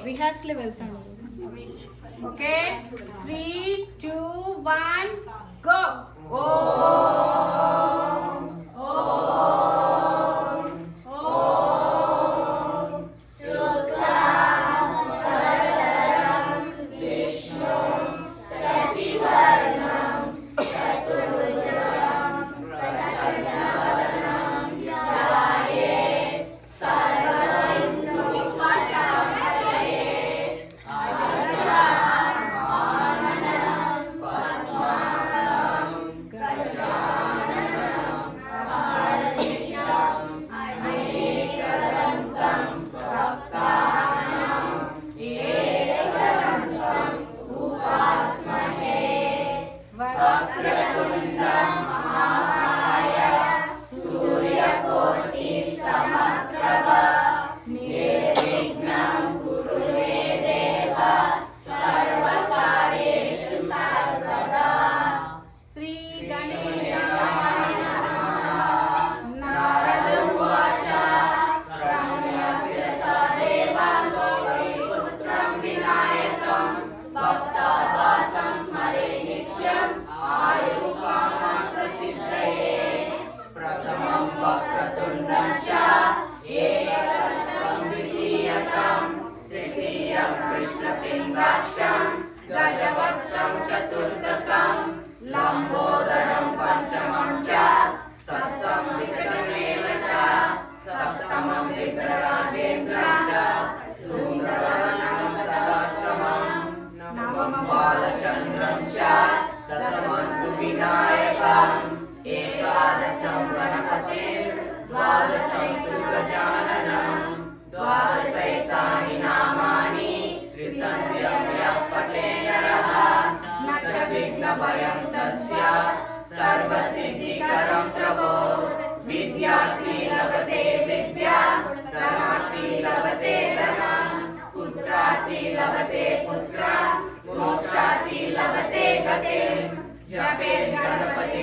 Rehearsal వెళ్తాను. Okay 3 2 1 go. ఓం ఓం ఓం శుక్లాంబరధరం విష్ణుం శశివర్ణం చతుర్భుజం ప్రసన్నవదనం ధ్యాయేత్ సర్వవిఘ్నోపశాంతయే. అగజాననం పద్మార్కం గజాననం అహర్నిశం అనేకదంతం భక్తానాం ఏకదంతం ఉపాస్మహే. వక్రతుండం మహాకాయ సూర్యకోటి సమప్రభ నిర్విఘ్నం కురు మే దేవ సర్వకార్యేషు సర్వదా. శ్రీ గణేశాయ నమః. నారద ఉవాచ రమ్య శిరసా దేవం పుత్రం వినాయకం భక్తావాసం స్మరే నిత్యం ఆయుకామార్థ సిద్ధయే. ప్రథమం వక్రతుండం చ ఏకదంతం ద్వితీయకం తృతీయం కృష్ణపింగాక్షం గజవక్త్రం చతుర్థకం లంబోదరం పంచమం చ షష్ఠం వికటమేవ చ సప్తమం విఘ్నరాజేంద్రం చ ధూమ్రవర్ణం తదాష్టమం నవమం బాలచంద్రం చ దశమం తు వినాయకం ఏకాదశం గణపతిం ద్వాదశం తు గజాననం ద్వాదశైతాని నామాని త్రిసంధ్యం యః పఠే నరః న చ విఘ్నభయం తస్య సర్వసిద్ధికరం ప్రభో. విద్యార్థి లభతే విద్యా ధనార్థి లభతే ధనం పుత్రార్థి లభతే పుత్రం మోక్షార్థి లభతే గతిం. జపేత్ గణపతి